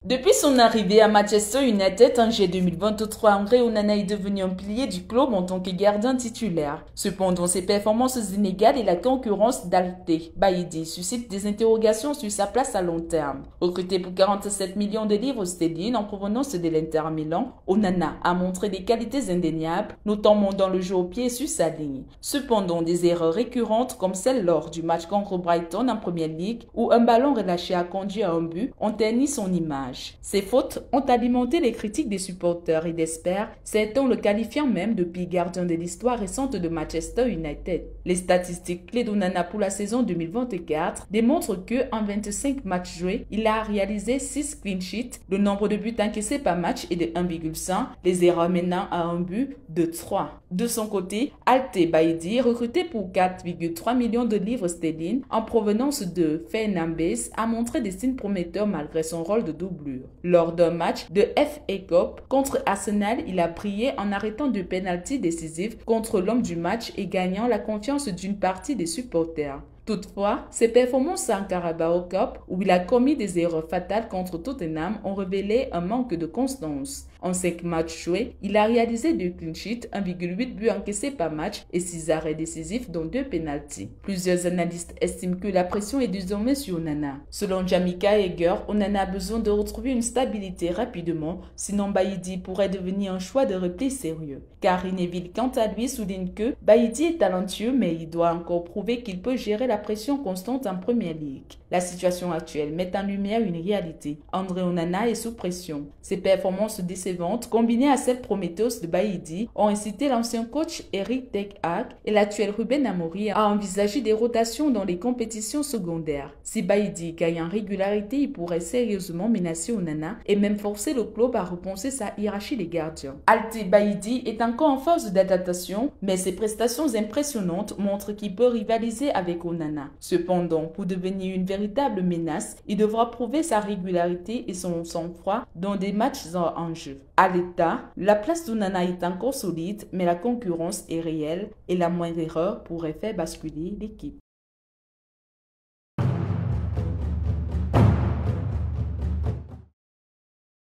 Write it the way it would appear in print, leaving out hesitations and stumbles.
Depuis son arrivée à Manchester United en juillet 2023, André Onana est devenu un pilier du club en tant que gardien titulaire. Cependant, ses performances inégales et la concurrence d'Alté Baïdi suscitent des interrogations sur sa place à long terme. Recruté pour 47 millions de livres sterling en provenance de l'Inter Milan, Onana a montré des qualités indéniables, notamment dans le jeu au pied et sur sa ligne. Cependant, des erreurs récurrentes comme celle lors du match contre Brighton en Premier League où un ballon relâché a conduit à un but ont terni son image. Ces fautes ont alimenté les critiques des supporters et d'experts, certains le qualifiant même de pire gardien de l'histoire récente de Manchester United. Les statistiques clés d'Onana pour la saison 2024 démontrent que en 25 matchs joués, il a réalisé 6 clean sheets, le nombre de buts encaissés par match est de 1,5, les erreurs menant à un but de 3. De son côté, Alté Baïdi, recruté pour 4,3 millions de livres sterling en provenance de Fenerbahçe, a montré des signes prometteurs malgré son rôle de doublure. Lors d'un match de FA Cup contre Arsenal, il a brillé en arrêtant de pénalty décisif contre l'homme du match et gagnant la confiance d'une partie des supporters. Toutefois, ses performances en Carabao Cup, où il a commis des erreurs fatales contre Tottenham, ont révélé un manque de constance. En 5 matchs joués, il a réalisé 2 clean sheets, 1,8 buts encaissés par match et 6 arrêts décisifs dont 2 pénaltys. Plusieurs analystes estiment que la pression est désormais sur Onana. Selon Jamika Egger, Onana a besoin de retrouver une stabilité rapidement, sinon Baïdi pourrait devenir un choix de repli sérieux. Gary Neville, quant à lui, souligne que Baïdi est talentueux mais il doit encore prouver qu'il peut gérer la pression constante en Premier League. La situation actuelle met en lumière une réalité. André Onana est sous pression. Ses performances décevantes, combinées à celles prometteuses de Baïdi, ont incité l'ancien coach Eric Ten Hag et l'actuel Ruben Amorim à envisager des rotations dans les compétitions secondaires. Si Baïdi gagne en régularité, il pourrait sérieusement menacer Onana et même forcer le club à repenser sa hiérarchie des gardiens. Alté Baïdi est encore en phase d'adaptation, mais ses prestations impressionnantes montrent qu'il peut rivaliser avec Onana. Cependant, pour devenir une véritable menace, il devra prouver sa régularité et son sang-froid dans des matchs en jeu. À l'état, la place d'Onana est encore solide, mais la concurrence est réelle et la moindre erreur pourrait faire basculer l'équipe.